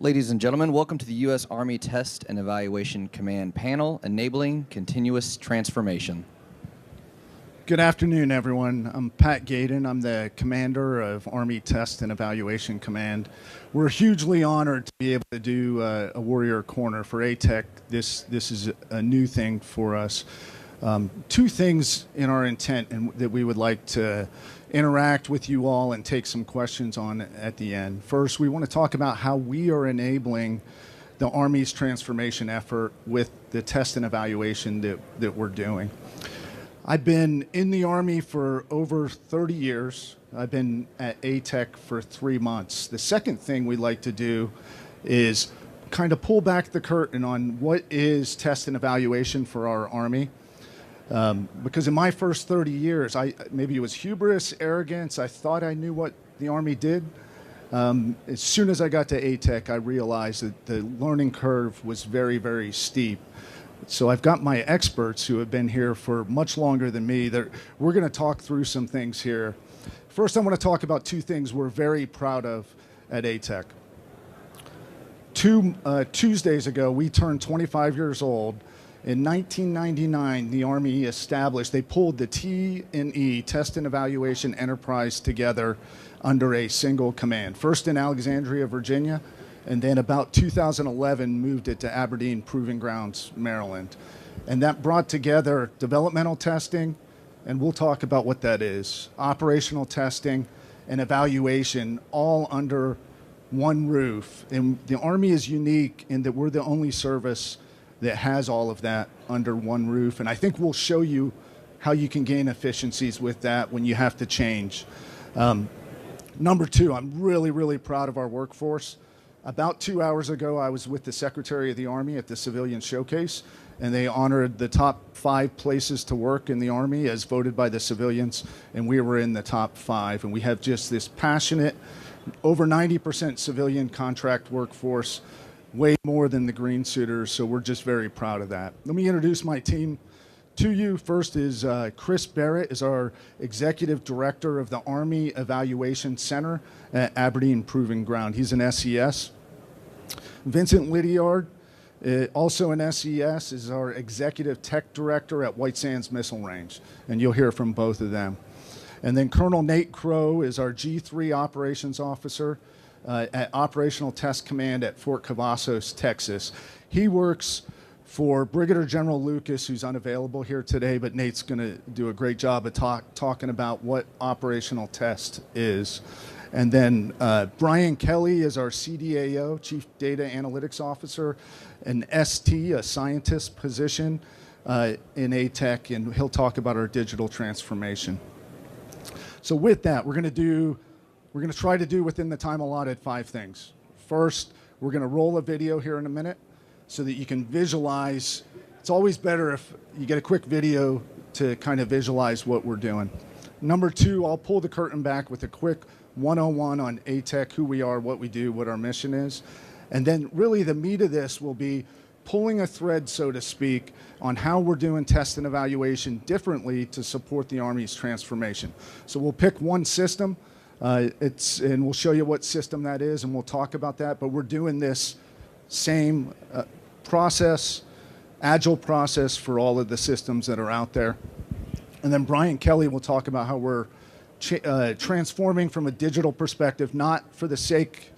Ladies and gentlemen, welcome to the U.S. Army Test and Evaluation Command panel, Enabling Continuous Transformation. Good afternoon, everyone. I'm Pat Gaydon. I'm the commander of Army Test and Evaluation Command. We're hugely honored to be able to do a Warrior Corner for ATEC. This is a new thing for us. Two things in our intent and that we would like to interact with you all and take some questions on at the end. First, we want to talk about how we are enabling the Army's transformation effort with the test and evaluation that we're doing. I've been in the Army for over 30 years. I've been at ATEC for 3 months. The second thing we'd like to do is kind of pull back the curtain on what is test and evaluation for our Army. Because in my first 30 years, maybe it was hubris, arrogance, I thought I knew what the Army did. As soon as I got to ATEC, I realized that the learning curve was very, very steep. So I've got my experts who have been here for much longer than me. We're going to talk through some things here. First, I want to talk about two things we're very proud of at ATEC. Tuesdays ago, we turned 25 years old. In 1999, the Army they pulled the T&E, Test and Evaluation Enterprise, together under a single command. First in Alexandria, Virginia, and then about 2011 moved it to Aberdeen Proving Grounds, Maryland. And that brought together developmental testing, and we'll talk about what that is, operational testing, and evaluation, all under one roof. And the Army is unique in that we're the only service that has all of that under one roof. And I think we'll show you how you can gain efficiencies with that when you have to change. Number two, I'm really, really proud of our workforce. About 2 hours ago, I was with the Secretary of the Army at the Civilian Showcase, and they honored the top 5 places to work in the Army as voted by the civilians, and we were in the top 5. And we have just this passionate, over 90% civilian contract workforce, way more than the green suiters, so we're just very proud of that. Let me introduce my team to you. First is Chris Barrett, is our Executive Director of the Army Evaluation Center at Aberdeen Proving Ground. He's an SES. Vincent Lydiard, also an SES, is our Executive Tech Director at White Sands Missile Range, and you'll hear from both of them. And then Colonel Nate Crow is our G3 Operations Officer at Operational Test Command at Fort Cavazos, Texas. He works for Brigadier General Lucas, who's unavailable here today, but Nate's going to do a great job of talking about what operational test is. And then Brian Kelly is our CDAO, Chief Data Analytics Officer, an ST, a scientist position in ATEC, and he'll talk about our digital transformation. So with that, we're going to try to do within the time allotted 5 things. First, we're going to roll a video here in a minute so that you can visualize. It's always better if you get a quick video to kind of visualize what we're doing. Number 2, I'll pull the curtain back with a quick 101 on ATEC, who we are, what we do, what our mission is. And then really the meat of this will be pulling a thread, so to speak, on how we're doing test and evaluation differently to support the Army's transformation. So we'll pick one system. And we'll show you what system that is, and we'll talk about that. But we're doing this same process, agile process for all of the systems that are out there. And then Brian Kelly will talk about how we're transforming from a digital perspective, not for the sake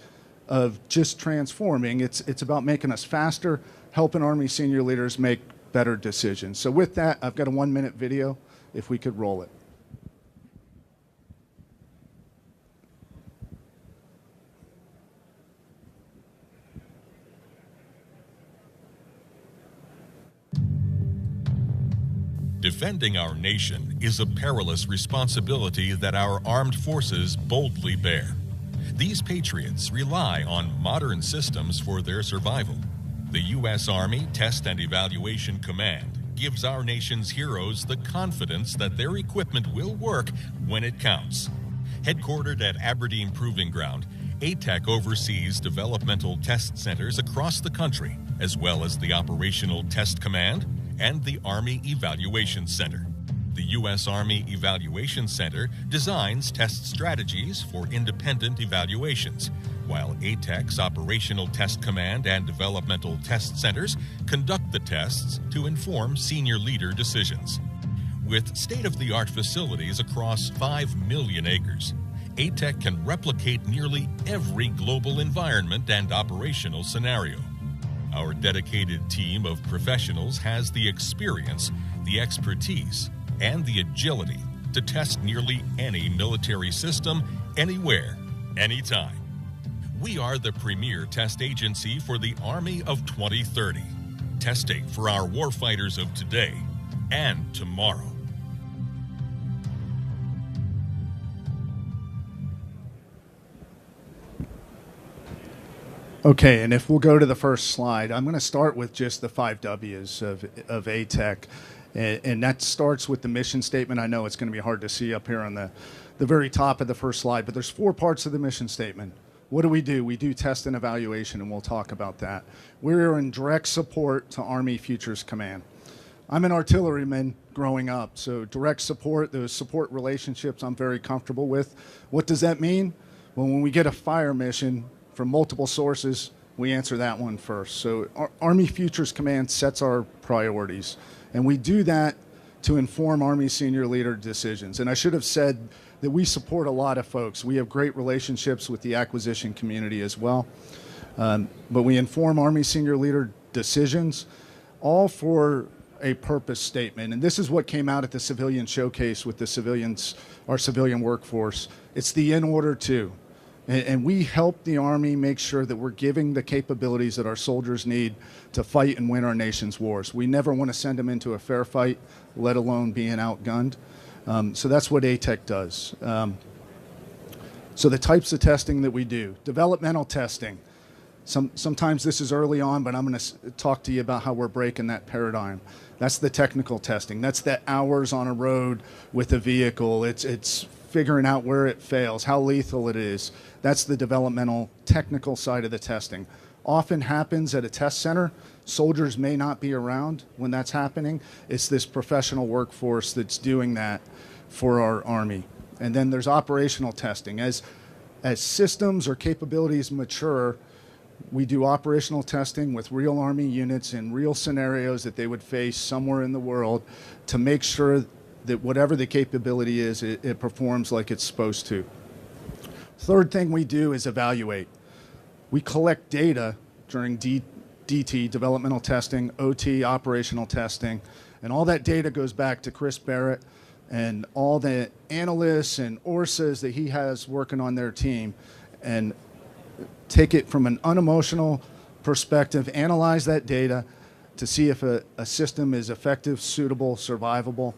of just transforming. It's about making us faster, helping Army senior leaders make better decisions. So with that, I've got a 1-minute video, if we could roll it. Defending our nation is a perilous responsibility that our armed forces boldly bear. These patriots rely on modern systems for their survival. The U.S. Army Test and Evaluation Command gives our nation's heroes the confidence that their equipment will work when it counts. Headquartered at Aberdeen Proving Ground, ATEC oversees developmental test centers across the country, as well as the Operational Test Command and the Army Evaluation Center. The U.S. Army Evaluation Center designs test strategies for independent evaluations, while ATEC's Operational Test Command and Developmental Test Centers conduct the tests to inform senior leader decisions. With state-of-the-art facilities across 5 million acres, ATEC can replicate nearly every global environment and operational scenario. Our dedicated team of professionals has the experience, the expertise, and the agility to test nearly any military system, anywhere, anytime. We are the premier test agency for the Army of 2030, testing for our warfighters of today and tomorrow. Okay, and if we'll go to the first slide, I'm going to start with just the 5 W's of ATEC, and that starts with the mission statement. I know it's going to be hard to see up here on the very top of the first slide, but there's 4 parts of the mission statement. What do? We do test and evaluation, and we'll talk about that. We're in direct support to Army Futures Command. I'm an artilleryman growing up, so direct support, those support relationships I'm very comfortable with. What does that mean? Well, when we get a fire mission from multiple sources, we answer that one first. So Army Futures Command sets our priorities, and we do that to inform Army senior leader decisions. And I should have said that we support a lot of folks. We have great relationships with the acquisition community as well, but we inform Army senior leader decisions, all for a purpose statement. And this is what came out at the civilian showcase with the civilians, our civilian workforce. It's the in order to. And we help the Army make sure that we're giving the capabilities that our soldiers need to fight and win our nation's wars. We never want to send them into a fair fight, let alone being outgunned. So that's what ATEC does. So the types of testing that we do: developmental testing. Sometimes this is early on, but I'm going to talk to you about how we're breaking that paradigm. That's the technical testing. That's the hours on a road with a vehicle. It's figuring out where it fails, how lethal it is. That's the developmental technical side of the testing. Often happens at a test center. Soldiers may not be around when that's happening. It's this professional workforce that's doing that for our Army. And then there's operational testing. As systems or capabilities mature, we do operational testing with real Army units in real scenarios that they would face somewhere in the world to make sure that whatever the capability is, it performs like it's supposed to. Third thing we do is evaluate. We collect data during DT, developmental testing, OT, operational testing, and all that data goes back to Chris Barrett and all the analysts and AUSAs that he has working on their team, and take it from an unemotional perspective, analyze that data to see if a system is effective, suitable, survivable.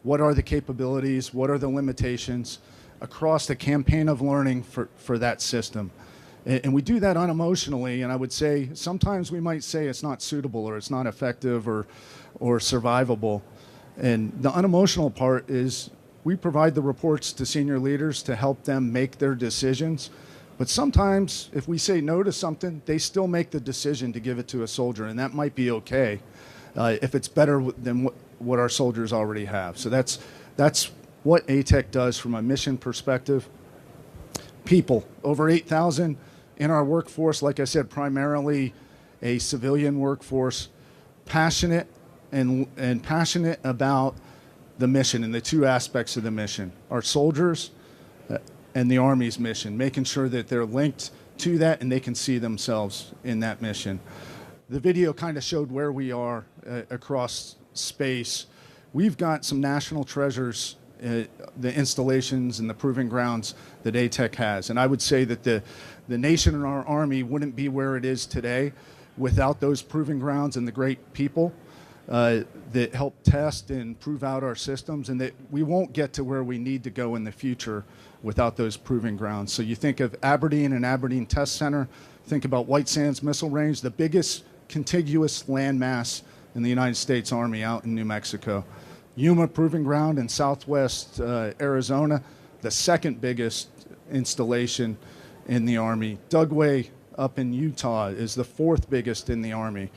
What are the capabilities? What are the limitations across the campaign of learning for that system? And we do that unemotionally, and I would say sometimes we might say it's not suitable or it's not effective or survivable. And the unemotional part is we provide the reports to senior leaders to help them make their decisions. But sometimes if we say no to something, they still make the decision to give it to a soldier, and that might be okay if it's better than what our soldiers already have. So that's what ATEC does from a mission perspective. People, over 8,000 in our workforce, like I said, primarily a civilian workforce, passionate and passionate about the mission and the 2 aspects of the mission: our soldiers and the Army's mission, making sure that they're linked to that and they can see themselves in that mission. The video kind of showed where we are across space. We've got some national treasures, the installations and the proving grounds that ATEC has. And I would say that the nation and our Army wouldn't be where it is today without those proving grounds and the great people that help test and prove out our systems, and that we won't get to where we need to go in the future without those proving grounds. So you think of Aberdeen and Aberdeen Test Center, think about White Sands Missile Range, the biggest contiguous landmass in the United States Army out in New Mexico. Yuma Proving Ground in southwest Arizona, the second biggest installation in the Army. Dugway up in Utah is the 4th biggest in the Army.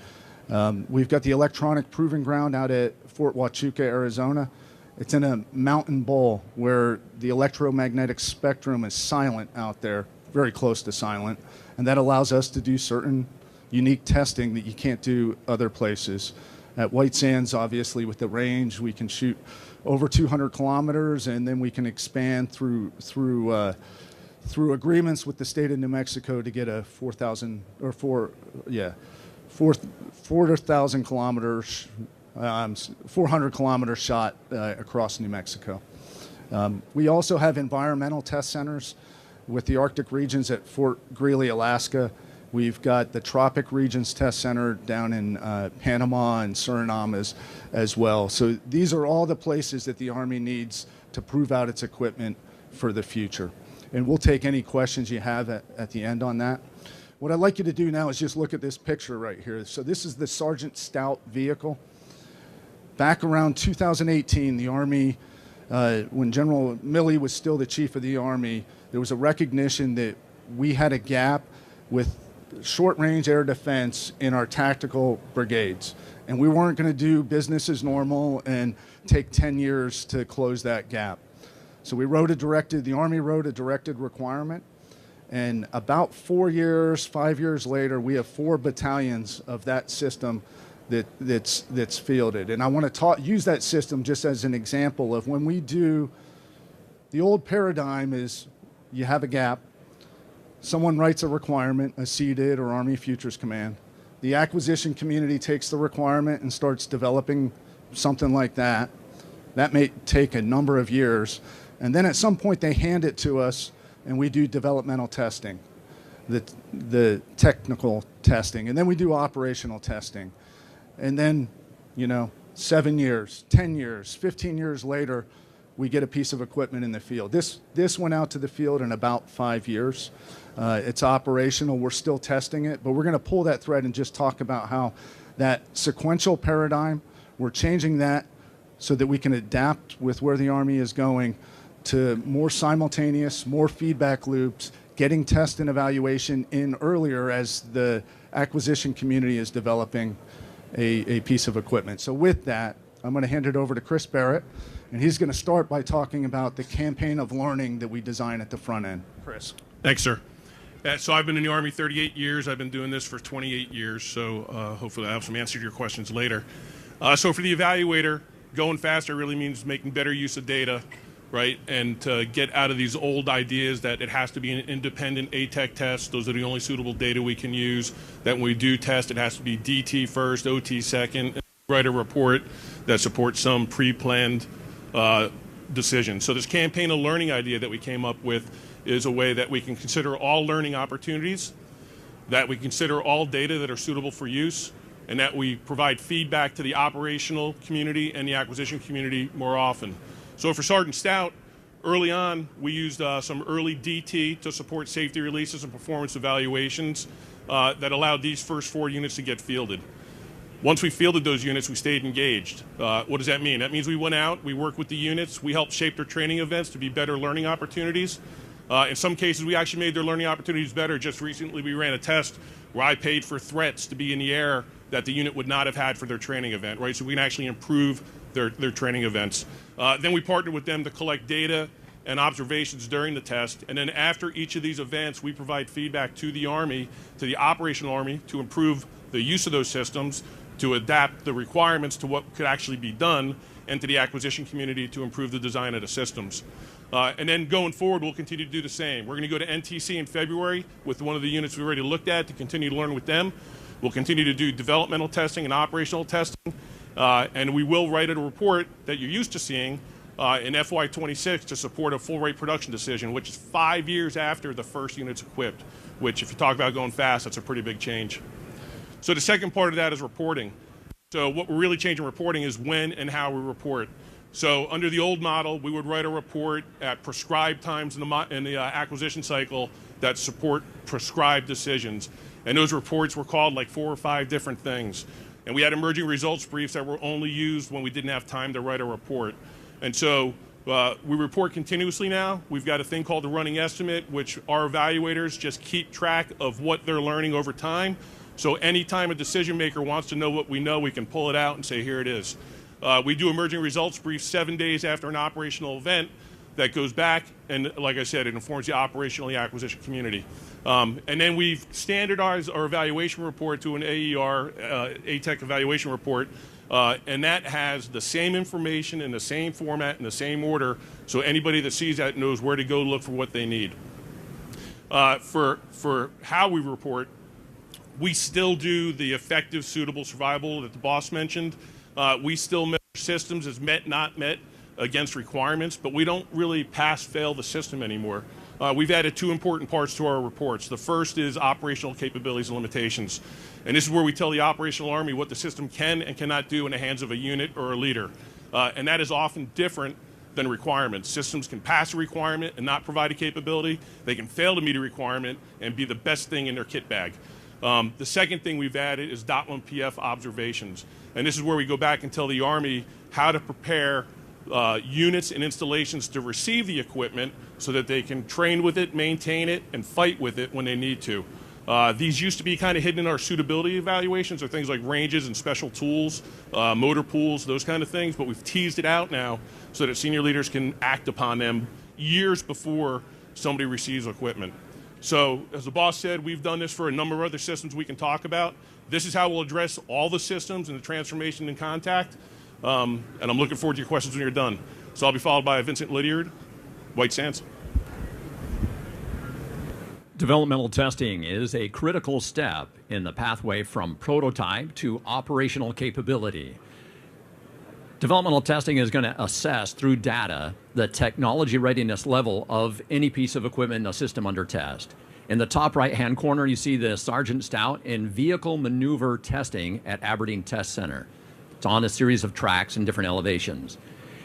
We've got the electronic proving ground out at Fort Huachuca, Arizona. It's in a mountain bowl where the electromagnetic spectrum is silent out there very close to silent. And that allows us to do certain unique testing that you can't do other places. At White Sands, obviously, with the range, we can shoot over 200 kilometers, and then we can expand through agreements with the state of New Mexico to get a 4,000 kilometers, 400 kilometer shot across New Mexico. We also have environmental test centers with the Arctic regions at Fort Greely, Alaska. We've got the Tropic Regions Test Center down in Panama and Suriname as well. So these are all the places that the Army needs to prove out its equipment for the future. And we'll take any questions you have at the end on that. What I'd like you to do now is just look at this picture right here. So this is the Sergeant Stout vehicle. Back around 2018, the Army, when General Milley was still the chief of the Army, there was a recognition that we had a gap with short-range air defense in our tactical brigades. And we weren't going to do business as normal and take 10 years to close that gap. So the Army wrote a directed requirement. And about 5 years later, we have 4 battalions of that system that's fielded. And I want to use that system just as an example of when we do, the old paradigm is you have a gap, someone writes a requirement, a CDID or Army Futures Command. The acquisition community takes the requirement and starts developing something like that. That may take a number of years. And then at some point they hand it to us and we do developmental testing, the technical testing. And then we do operational testing. And then, 7 years, 10 years, 15 years later, we get a piece of equipment in the field. This went out to the field in about 5 years. It's operational. We're still testing it, but we're going to pull that thread and just talk about how that sequential paradigm, we're changing that so that we can adapt with where the Army is going to more simultaneous, more feedback loops, getting test and evaluation in earlier as the acquisition community is developing a piece of equipment. So with that, I'm going to hand it over to Chris Barrett, and he's going to start by talking about the campaign of learning that we design at the front end. Chris. Thanks, sir. So I've been in the Army 38 years. I've been doing this for 28 years, so hopefully I'll have some answers to your questions later. So for the evaluator, going faster really means making better use of data, right? And to get out of these old ideas that it has to be an independent ATEC test. Those are the only suitable data we can use. That when we do test, it has to be DT first, OT second, and write a report that supports some pre-planned decision. So this campaign of learning idea that we came up with is a way that we can consider all learning opportunities, that we consider all data that are suitable for use, and that we provide feedback to the operational community and the acquisition community more often. So for Sergeant Stout, early on, we used some early DT to support safety releases and performance evaluations that allowed these first 4 units to get fielded. Once we fielded those units, we stayed engaged. What does that mean? That means we went out, we worked with the units, we helped shape their training events to be better learning opportunities. In some cases, we actually made their learning opportunities better. Just recently, we ran a test where I paid for threats to be in the air that the unit would not have had for their training event, right? So we can actually improve their training events. Then we partnered with them to collect data and observations during the test. And then after each of these events, we provide feedback to the Army, to the operational Army, to improve the use of those systems, to adapt the requirements to what could actually be done, and to the acquisition community to improve the design of the systems. And then going forward, we'll continue to do the same. We're going to go to NTC in February with one of the units we already looked at to continue to learn with them. We'll continue to do developmental testing and operational testing. And we will write a report that you're used to seeing in FY26 to support a full rate production decision, which is 5 years after the first unit's equipped, which if you talk about going fast, that's a pretty big change. So the second part of that is reporting. So what we're really changing reporting is when and how we report. So under the old model, we would write a report at prescribed times in the acquisition cycle that support prescribed decisions. And those reports were called like 4 or 5 different things. And we had emerging results briefs that were only used when we didn't have time to write a report. And so we report continuously now. We've got a thing called the running estimate, which our evaluators just keep track of what they're learning over time. So anytime a decision maker wants to know what we know, we can pull it out and say, here it is. We do emerging results briefs 7 days after an operational event that goes back, and like I said, it informs the operational and the acquisition community. And then we've standardized our evaluation report to an AER, ATEC evaluation report, and that has the same information in the same format in the same order, so anybody that sees that knows where to go look for what they need. For how we report, we still do the effective, suitable survival that the boss mentioned. We still measure systems as met, not met against requirements, but we don't really pass-fail the system anymore. We've added two important parts to our reports. The first is operational capabilities and limitations. And this is where we tell the operational Army what the system can and cannot do in the hands of a unit or a leader. And that is often different than requirements. Systems can pass a requirement and not provide a capability. They can fail to meet a requirement and be the best thing in their kit bag. The second thing we've added is DOT-1PF observations. And this is where we go back and tell the Army how to prepare units and installations to receive the equipment so that they can train with it, maintain it, and fight with it when they need to. These used to be kind of hidden in our suitability evaluations, or things like ranges and special tools, motor pools, those kind of things, but we've teased it out now so that senior leaders can act upon them years before somebody receives equipment. So, as the boss said, we've done this for a number of other systems we can talk about. This is how we'll address all the systems and the transformation and contact. And I'm looking forward to your questions when you're done. So I'll be followed by Vincent Lydiard, White Sands. Developmental testing is a critical step in the pathway from prototype to operational capability. Developmental testing is going to assess through data the technology readiness level of any piece of equipment in a system under test. In the top right-hand corner, you see the Sergeant Stout in vehicle maneuver testing at Aberdeen Test Center. It's on a series of tracks and different elevations.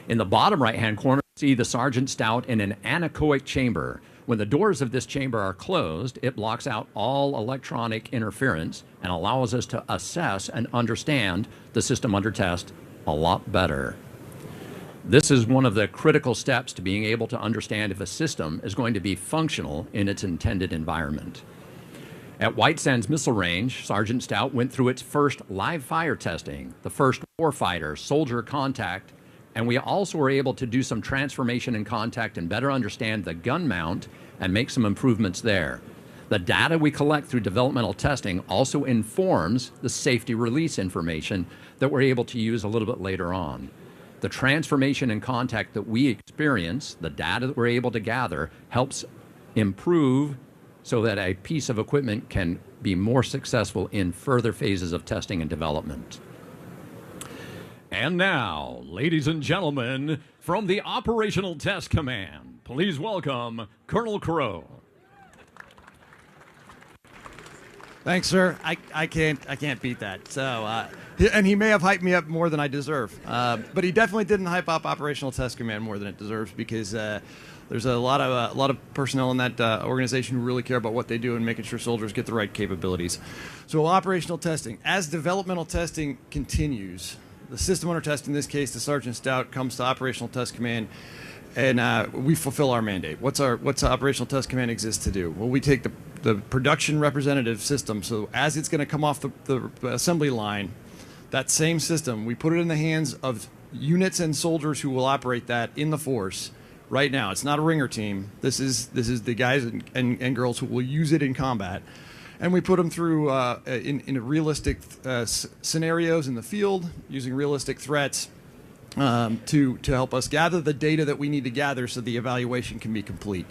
In the bottom right-hand corner, you see the Sergeant Stout in an anechoic chamber. When the doors of this chamber are closed, it blocks out all electronic interference and allows us to assess and understand the system under test a lot better. This is one of the critical steps to being able to understand if a system is going to be functional in its intended environment. At White Sands Missile Range, Sergeant Stout went through its first live fire testing, the first warfighter soldier contact, and we also were able to do some transformation in contact and better understand the gun mount and make some improvements there. The data we collect through developmental testing also informs the safety release information that we're able to use a little bit later on. The transformation in contact that we experience, the data that we're able to gather, helps improve so that a piece of equipment can be more successful in further phases of testing and development. And now, ladies and gentlemen, from the Operational Test Command, please welcome Colonel Crow. Thanks, sir. I can't beat that. So, and he may have hyped me up more than I deserve, but he definitely didn't hype up Operational Test Command more than it deserves, because there's a lot of personnel in that organization who really care about what they do and making sure soldiers get the right capabilities. So, operational testing, as developmental testing continues, the system under test, in this case, the Sergeant Stout, comes to Operational Test Command, and we fulfill our mandate. What's Operational Test Command exists to do? Well, we take the production representative system, so as it's going to come off the assembly line, that same system, we put it in the hands of units and soldiers who will operate that in the force right now. It's not a ringer team. This is the guys and girls who will use it in combat. And we put them through in realistic scenarios in the field, using realistic threats to help us gather the data that we need to gather so the evaluation can be complete.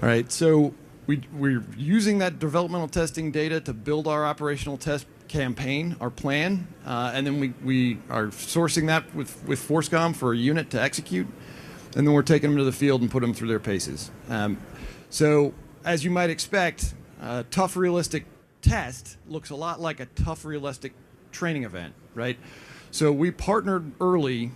All right, so we're using that developmental testing data to build our operational test campaign, our plan, and then we are sourcing that with ForceCom for a unit to execute, and then we're taking them to the field and put them through their paces. So as you might expect, a tough realistic test looks a lot like a tough realistic training event, right? So we partnered early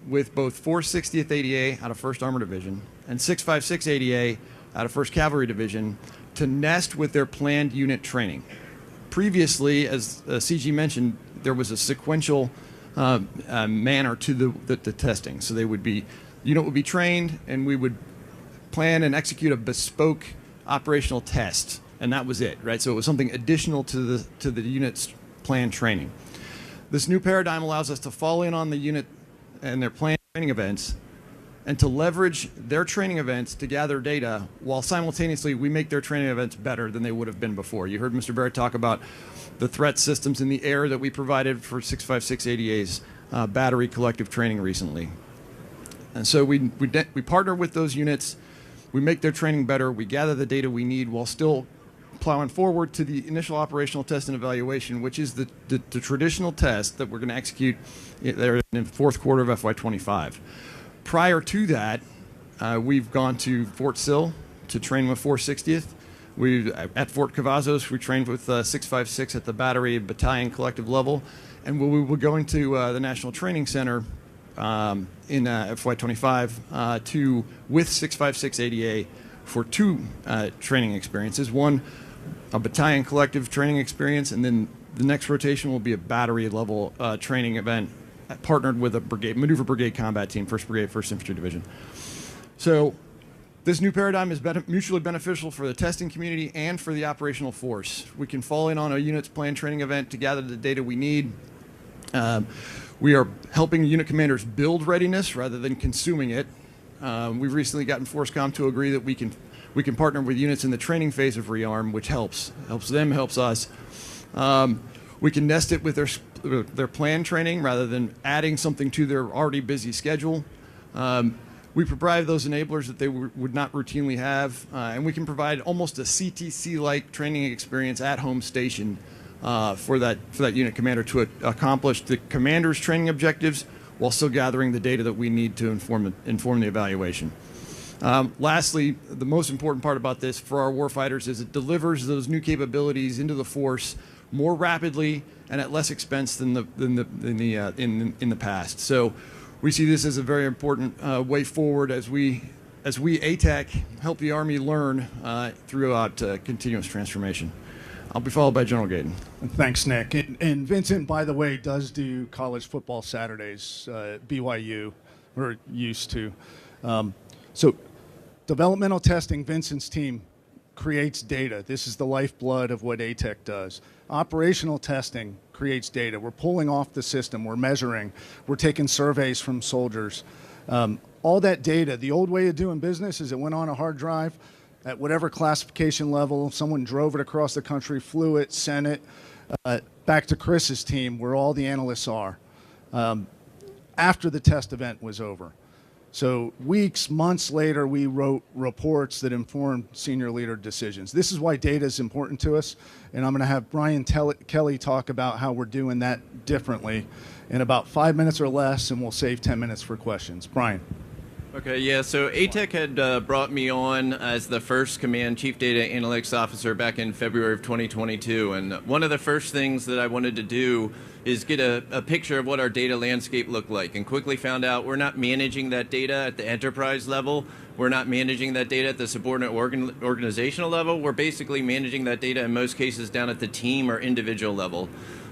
with both 460th ADA out of 1st Armored Division and 656 ADA out of 1st Cavalry Division to nest with their planned unit training. Previously, as CG mentioned, there was a sequential manner to the testing. So unit would be trained, and we would plan and execute a bespoke operational test, and that was it, right? So it was something additional to the unit's planned training. This new paradigm allows us to fall in on the unit and their planned training events and to leverage their training events to gather data while simultaneously we make their training events better than they would have been before. You heard Mr. Barrett talk about the threat systems in the air that we provided for 656 ADA's battery collective training recently. And so we partner with those units, we make their training better, we gather the data we need while still plowing forward to the initial operational test and evaluation, which is the traditional test that we're going to execute there in the fourth quarter of FY25. Prior to that, we've gone to Fort Sill to train with 460th. At Fort Cavazos, we trained with 656 at the battery battalion collective level, and we were going to the National Training Center in FY25 with 656 ADA for two training experiences. One, a battalion collective training experience, and then the next rotation will be a battery level training event partnered with a brigade, maneuver brigade combat team, 1st Brigade, 1st Infantry Division. So this new paradigm is mutually beneficial for the testing community and for the operational force. We can fall in on a unit's planned training event to gather the data we need. We are helping unit commanders build readiness rather than consuming it. We've recently gotten FORSCOM to agree that we can partner with units in the training phase of rearm, which helps them, helps us. We can nest it with their planned training rather than adding something to their already busy schedule. We provide those enablers that they would not routinely have, and we can provide almost a CTC-like training experience at home station for that unit commander to accomplish the commander's training objectives while still gathering the data that we need to inform the evaluation. Lastly, the most important part about this for our warfighters is it delivers those new capabilities into the force more rapidly and at less expense than in the past. So we see this as a very important way forward as we ATEC help the Army learn throughout continuous transformation. I'll be followed by General Gaydon. Thanks, Nick. And Vincent, by the way, does do college football Saturdays, BYU, or used to. So developmental testing, Vincent's team creates data. This is the lifeblood of what ATEC does. Operational testing creates data. We're pulling off the system. We're measuring. We're taking surveys from soldiers. All that data, the old way of doing business is it went on a hard drive at whatever classification level. Someone drove it across the country, flew it, sent it back to Chris's team where all the analysts are after the test event was over. So weeks, months later, we wrote reports that informed senior leader decisions. This is why data is important to us, and I'm going to have Brian Kelly talk about how we're doing that differently in about 5 minutes or less, and we'll save 10 minutes for questions. Brian. Okay, yeah, so ATEC had brought me on as the first Command Chief Data Analytics Officer back in February of 2022, and one of the first things that I wanted to do is get a picture of what our data landscape looked like, and quickly found out we're not managing that data at the enterprise level, we're not managing that data at the subordinate organizational level, we're basically managing that data in most cases down at the team or individual level.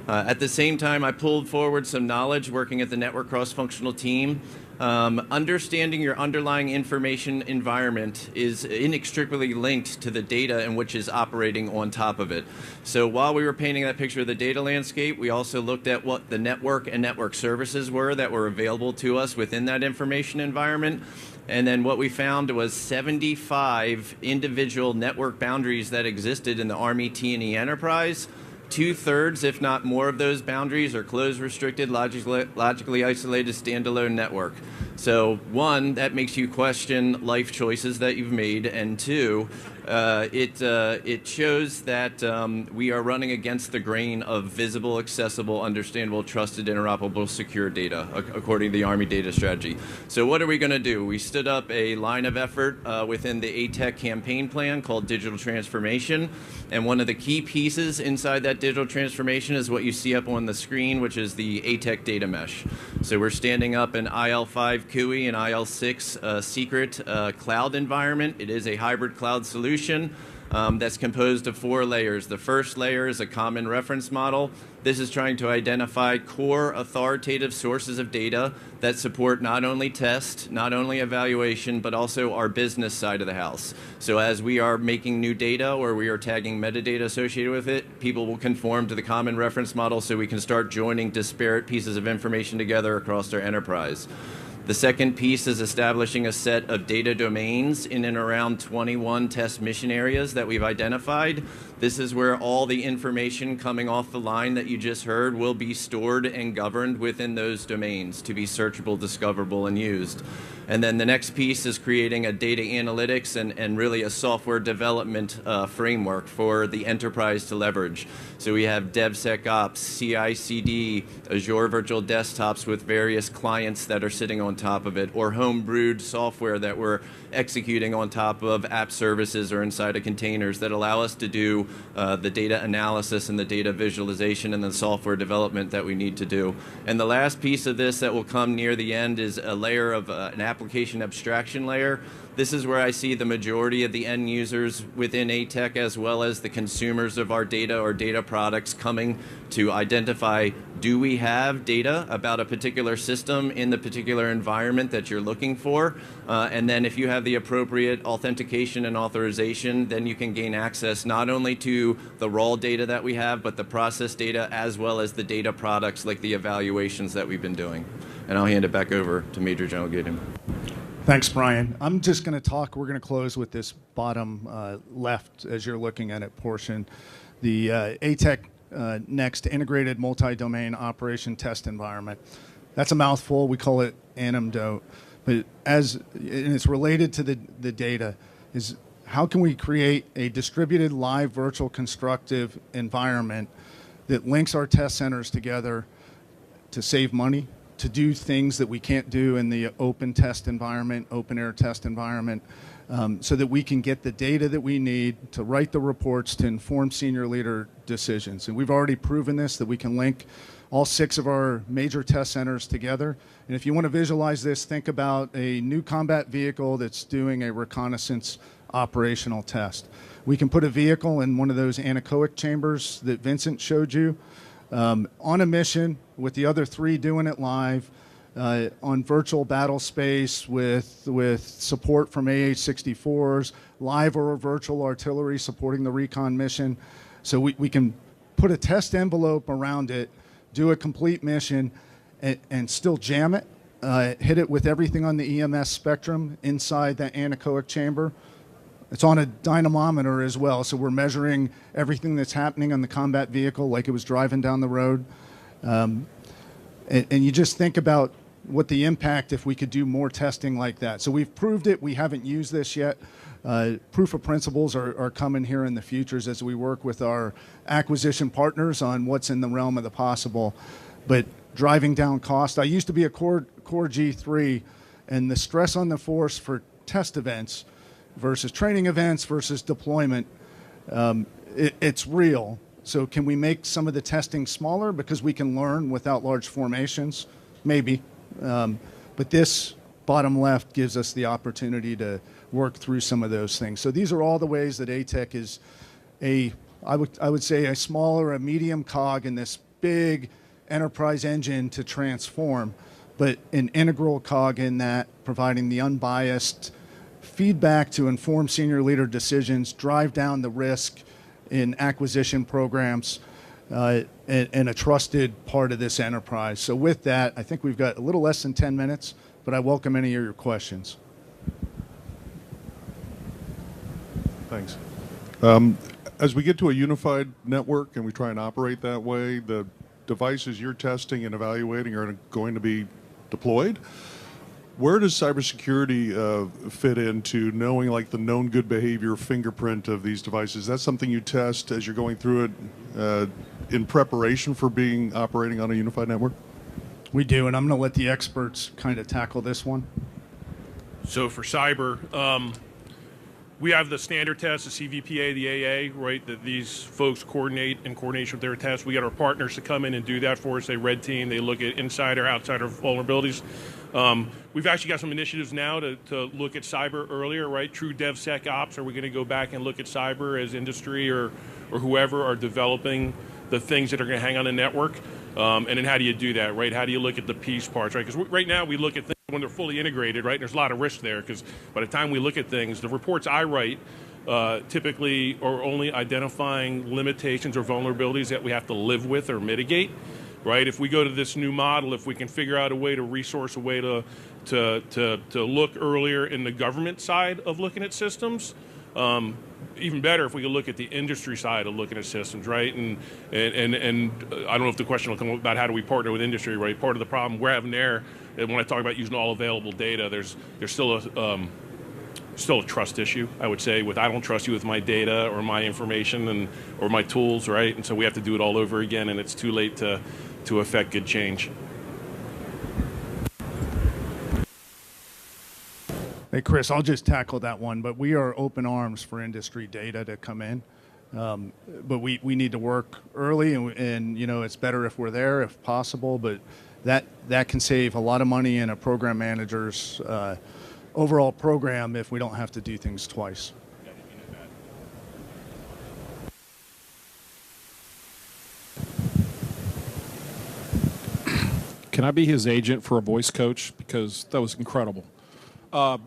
At the same time, I pulled forward some knowledge working at the network cross-functional team. Understanding your underlying information environment is inextricably linked to the data in which is operating on top of it. So while we were painting that picture of the data landscape, we also looked at what the network and network services were that were available to us within that information environment. And then what we found was 75 individual network boundaries that existed in the Army T&E enterprise. 2/3, if not more, of those boundaries are closed, restricted, logically isolated, standalone network. So one, that makes you question life choices that you've made, and two, it shows that we are running against the grain of visible, accessible, understandable, trusted, interoperable, secure data, according to the Army data strategy. So what are we going to do? We stood up a line of effort within the ATEC campaign plan called digital transformation, and one of the key pieces inside that digital transformation is what you see up on the screen, which is the ATEC data mesh. So we're standing up an IL5 CUI and IL6 secret cloud environment. It is a hybrid cloud solution that's composed of 4 layers. The first layer is a common reference model. This is trying to identify core authoritative sources of data that support not only test, not only evaluation, but also our business side of the house. So as we are making new data or we are tagging metadata associated with it, people will conform to the common reference model so we can start joining disparate pieces of information together across our enterprise. The second piece is establishing a set of data domains in and around 21 test mission areas that we've identified. This is where all the information coming off the line that you just heard will be stored and governed within those domains to be searchable, discoverable, and used. And then the next piece is creating a data analytics and really a software development framework for the enterprise to leverage. So we have DevSecOps, CI/CD, Azure Virtual Desktops with various clients that are sitting on top of it, or home-brewed software that we're executing on top of app services or inside of containers that allow us to do the data analysis and the data visualization and the software development that we need to do. And the last piece of this that will come near the end is a layer of an application abstraction layer. This is where I see the majority of the end users within ATEC as well as the consumers of our data or data products coming to identify, do we have data about a particular system in the particular environment that you're looking for? And then if you have the appropriate authentication and authorization, then you can gain access not only to the raw data that we have, but the process data as well as the data products like the evaluations that we've been doing. And I'll hand it back over to Major General Gideon. Thanks, Brian. I'm just going to talk, we're going to close with this bottom left as you're looking at it portion. The ATEC Next Integrated Multi-Domain Operation Test Environment. That's a mouthful. We call it ANMDOTE. But and it's related to the data, is how can we create a distributed live virtual constructive environment that links our test centers together to save money, to do things that we can't do in the open test environment, open air test environment, so that we can get the data that we need to write the reports to inform senior leader decisions. And we've already proven this, that we can link all 6 of our major test centers together. And if you want to visualize this, think about a new combat vehicle that's doing a reconnaissance operational test. We can put a vehicle in one of those anechoic chambers that Vincent showed you, on a mission with the other 3 doing it live, on virtual battle space with support from AH-64s, live or virtual artillery supporting the recon mission. So we can put a test envelope around it, do a complete mission, and still jam it, hit it with everything on the EMS spectrum inside that anechoic chamber. It's on a dynamometer as well, so we're measuring everything that's happening on the combat vehicle like it was driving down the road. And you just think about what the impact if we could do more testing like that. So we've proved it. We haven't used this yet. Proof of principles are coming here in the futures as we work with our acquisition partners on what's in the realm of the possible. But driving down cost. I used to be a Corps G3, and the stress on the force for test events versus training events versus deployment, it's real. So can we make some of the testing smaller because we can learn without large formations? Maybe. But this bottom left gives us the opportunity to work through some of those things. So these are all the ways that ATEC is I would say a small or a medium cog in this big enterprise engine to transform, but an integral cog in that, providing the unbiased feedback to inform senior leader decisions, drive down the risk in acquisition programs, and a trusted part of this enterprise. So with that, I think we've got a little less than 10 minutes, but I welcome any of your questions. Thanks. As we get to a unified network and we try and operate that way, the devices you're testing and evaluating are going to be deployed. Where does cybersecurity fit into knowing like the known good behavior fingerprint of these devices? Is that something you test as you're going through it in preparation for operating on a unified network? We do, and I'm going to let the experts kind of tackle this one. So for cyber, we have the standard tests, the CVPA, the AA, right, that these folks coordinate in coordination with their tests. We got our partners to come in and do that for us. They red team, they look at insider, outsider vulnerabilities. We've actually got some initiatives now to look at cyber earlier, right? True DevSecOps. Are we going to go back and look at cyber as industry or whoever are developing the things that are going to hang on the network? And then how do you do that, right? How do you look at the piece parts, right? Because right now we look at things when they're fully integrated, right? And there's a lot of risk there because by the time we look at things, the reports I write typically are only identifying limitations or vulnerabilities that we have to live with or mitigate. Right? If we go to this new model, if we can figure out a way to resource a way to to look earlier in the government side of looking at systems. Even better if we could look at the industry side of looking at systems, right? And I don't know if the question will come about how do we partner with industry, right? Part of the problem we're having there, and when I talk about using all available data, there's still a trust issue, I would say, with I don't trust you with my data or my information or my tools, right? And so we have to do it all over again, and it's too late to affect good change. Hey, Chris, I'll just tackle that one, but we are open arms for industry data to come in. But we need to work early, and it's better if we're there if possible, but that can save a lot of money in a program manager's overall program if we don't have to do things twice. Can I be his agent for a voice coach? Because that was incredible.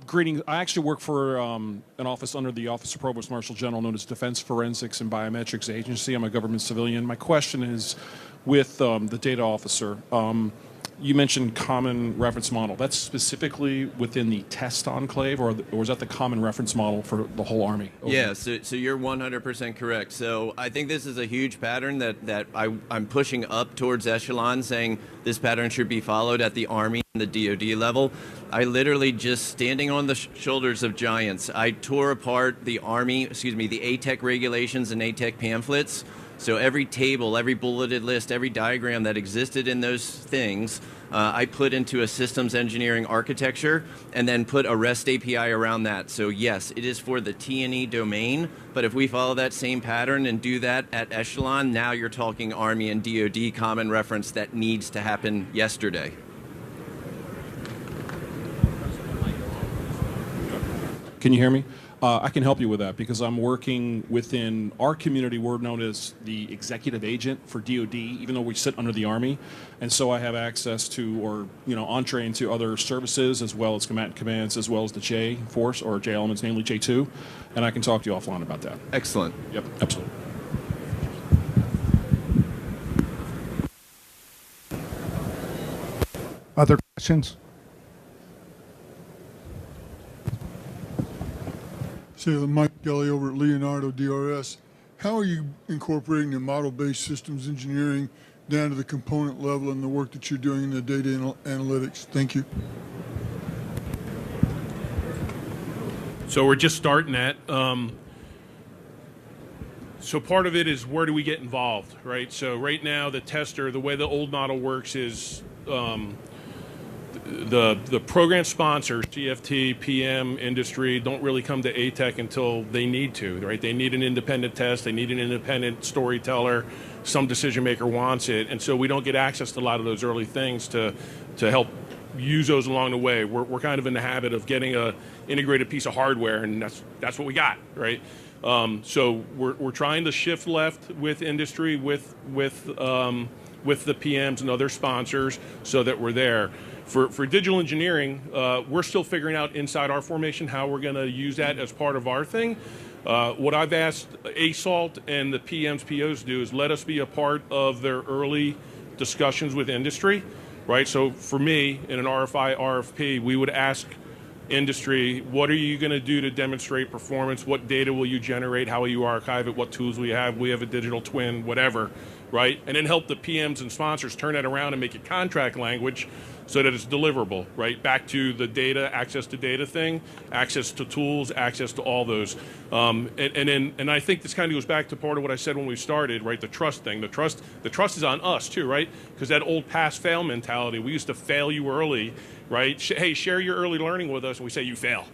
Greetings. I actually work for an office under the Office of Provost Marshal General known as Defense Forensics and Biometrics Agency. I'm a government civilian. My question is with the data officer. You mentioned common reference model. That's specifically within the test enclave, or is that the common reference model for the whole Army? Over. Yeah, so you're 100% correct. So I think this is a huge pattern that I'm pushing up towards echelon, saying this pattern should be followed at the Army and the DoD level. I literally just standing on the shoulders of giants, I tore apart the ATEC regulations and ATEC pamphlets. So every table, every bulleted list, every diagram that existed in those things, I put into a systems engineering architecture and then put a REST API around that. So yes, it is for the T&E domain, but if we follow that same pattern and do that at echelon, now you're talking Army and DoD common reference that needs to happen yesterday. Can you hear me? I can help you with that because I'm working within our community. We're known as the executive agent for DoD, even though we sit under the Army. And so I have access to, or entree into other services as well as combatant commands, as well as the J Force or J elements, namely J2. And I can talk to you offline about that. Excellent. Yep, absolutely. Other questions? Sailor Mike Kelly over at Leonardo DRS. How are you incorporating the model-based systems engineering down to the component level and the work that you're doing in the data analytics? Thank you. So we're just starting that. So part of it is where do we get involved, right? So right now the tester, the way the old model works is the program sponsors, CFT, PM, industry, don't really come to ATEC until they need to, right? They need an independent test, they need an independent storyteller, some decision maker wants it, and so we don't get access to a lot of those early things to help use those along the way. We're kind of in the habit of getting a integrated piece of hardware, and that's what we got, right? So we're trying to shift left with industry, with the PMs and other sponsors, so that we're there. For digital engineering, we're still figuring out inside our formation how we're going to use that as part of our thing. What I've asked ASALT and the PMs, POs to do is let us be a part of their early discussions with industry, right? So for me, in an RFI, RFP, we would ask industry, what are you going to do to demonstrate performance? What data will you generate? How will you archive it? What tools will you have? We have a digital twin, whatever, right? And then help the PMs and sponsors turn that around and make it contract language so that it's deliverable, right? Back to the data, access to data thing, access to tools, access to all those. And I think this kind of goes back to part of what I said when we started, right? The trust thing. The trust is on us too, right? Because that old pass-fail mentality, we used to fail you early, right? Hey, share your early learning with us, and we say you fail,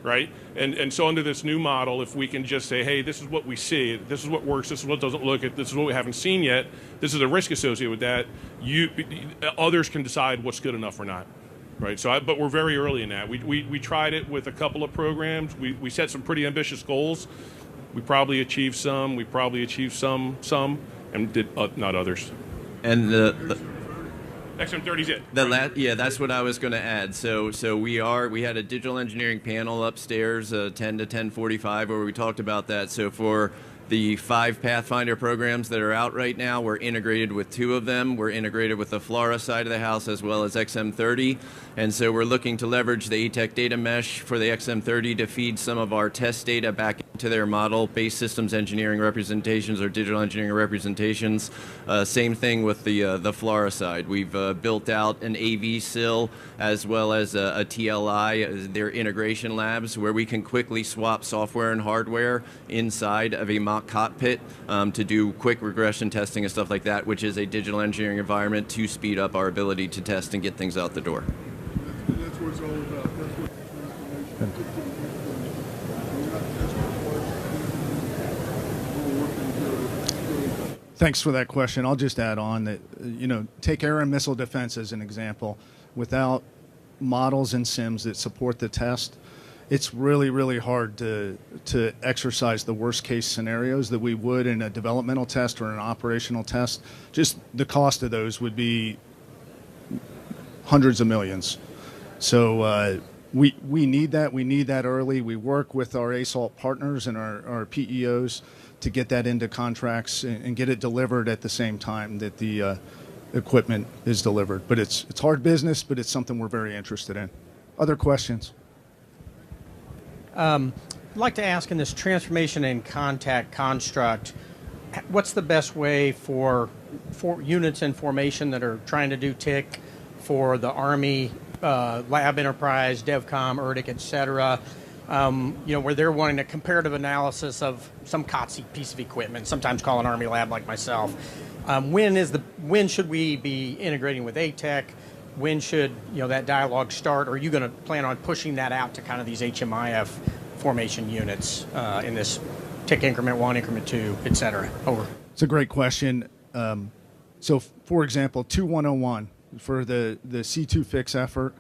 right? And so under this new model, if we can just say, hey, this is what we see, this is what works, this is what doesn't look, this is what we haven't seen yet, this is a risk associated with that, others can decide what's good enough or not, right? So, but we're very early in that. We tried it with a couple of programs. We set some pretty ambitious goals. We probably achieved some, and did not others. And the XM30's it. Yeah, that's what I was going to add. So we had a digital engineering panel upstairs, 10 to 10:45, where we talked about that. So for The 5 Pathfinder programs that are out right now, we're integrated with 2 of them. We're integrated with the FLRAA side of the house as well as XM30. And so we're looking to leverage the ATEC data mesh for the XM30 to feed some of our test data back into their model-based systems engineering representations or digital engineering representations. Same thing with the FLRAA side. We've built out an AV SIL as well as a TLI, their integration labs, where we can quickly swap software and hardware inside of a mock cockpit to do quick regression testing and stuff like that, which is a digital engineering environment to speed up our ability to test and get things out the door. That's what it's all about. That's what the transformation Thanks for that question. I'll just add on that, take air and missile defense as an example. Without models and sims that support the test, it's really, really hard to exercise the worst case scenarios that we would in a developmental test or an operational test. Just the cost of those would be hundreds of millions. So we need that. We need that early. We work with our ASALT partners and our PEOs to get that into contracts and get it delivered at the same time that the equipment is delivered. But it's hard business, but it's something we're very interested in. Other questions? I'd like to ask, in this transformation and contact construct, what's the best way for units in formation that are trying to do TIC for the Army, Lab Enterprise, DevCom, ERDIC, et cetera, where they're wanting a comparative analysis of some COTC piece of equipment, sometimes called an Army lab like myself. When should we be integrating with ATEC? When should that dialogue start? Or are you going to plan on pushing that out to kind of these HMIF formation units in this TIC increment 1, increment 2, et cetera? Over. It's a great question. So, for example, 2101 for the C2 fix effort.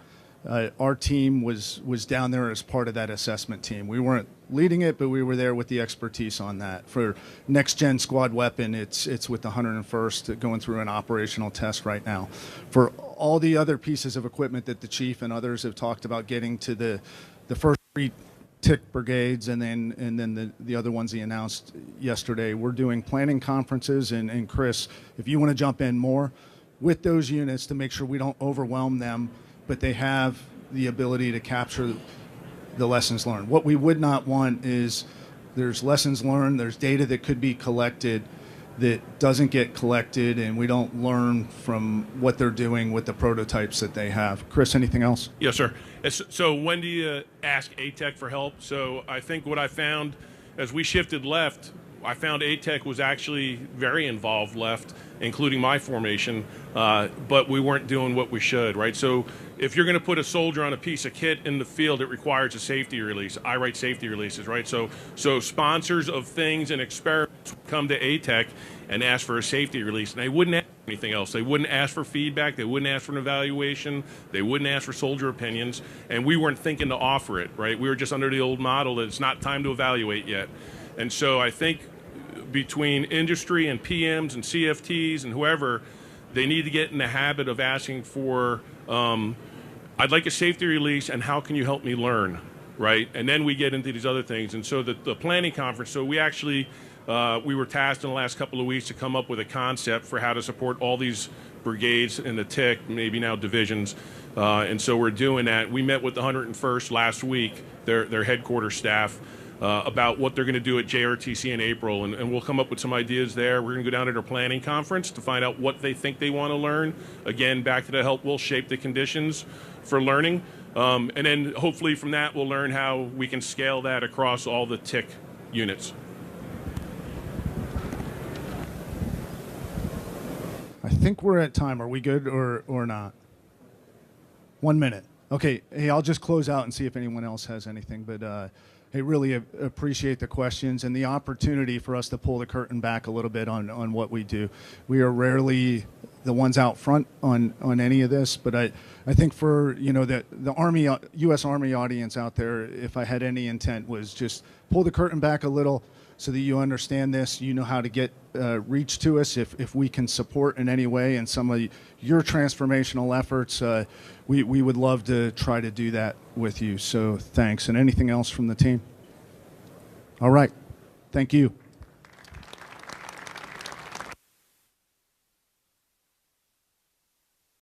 Our team was down there as part of that assessment team. We weren't leading it, but we were there with the expertise on that. For next gen squad weapon, it's with the 101st going through an operational test right now. For all the other pieces of equipment that the chief and others have talked about getting to the first 3 TIC brigades and then the other ones he announced yesterday, we're doing planning conferences. And Chris, if you want to jump in more with those units to make sure we don't overwhelm them, but they have the ability to capture the lessons learned. What we would not want is there's lessons learned, there's data that could be collected that doesn't get collected, and we don't learn from what they're doing with the prototypes that they have. Chris, anything else? Yes, sir. So when do you ask ATEC for help? So I think what I found as we shifted left, I found ATEC was actually very involved left, including my formation, but we weren't doing what we should, right? So if you're going to put a soldier on a piece of kit in the field, it requires a safety release. I write safety releases, right? So sponsors of things and experiments come to ATEC and ask for a safety release, and they wouldn't ask for anything else. They wouldn't ask for feedback. They wouldn't ask for an evaluation. They wouldn't ask for soldier opinions, and we weren't thinking to offer it, right? We were just under the old model that it's not time to evaluate yet. And so I think between industry and PMs and CFTs and whoever, they need to get in the habit of asking for, I'd like a safety release, and how can you help me learn, right? And then we get into these other things. And so the planning conference, so we actually, we were tasked in the last couple of weeks to come up with a concept for how to support all these brigades in the TIC, maybe now divisions. And so we're doing that. We met with the 101st last week, their headquarters staff, about what they're going to do at JRTC in April, and we'll come up with some ideas there. We're going to go down to their planning conference to find out what they think they want to learn. Again, back to the help will shape the conditions for learning, and then hopefully from that we'll learn how we can scale that across all the TIC units. I think we're at time. Are we good or not? 1 minute. Okay. Hey, I'll just close out and see if anyone else has anything, but I really appreciate the questions and the opportunity for us to pull the curtain back a little bit on what we do. We are rarely the ones out front on any of this, but I think for the Army, U.S. Army audience out there, if I had any intent, was just pull the curtain back a little so that you understand this. You know how to get reach to us if we can support in any way in some of your transformational efforts. We would love to try to do that with you. So thanks. And anything else from the team? All right. Thank you.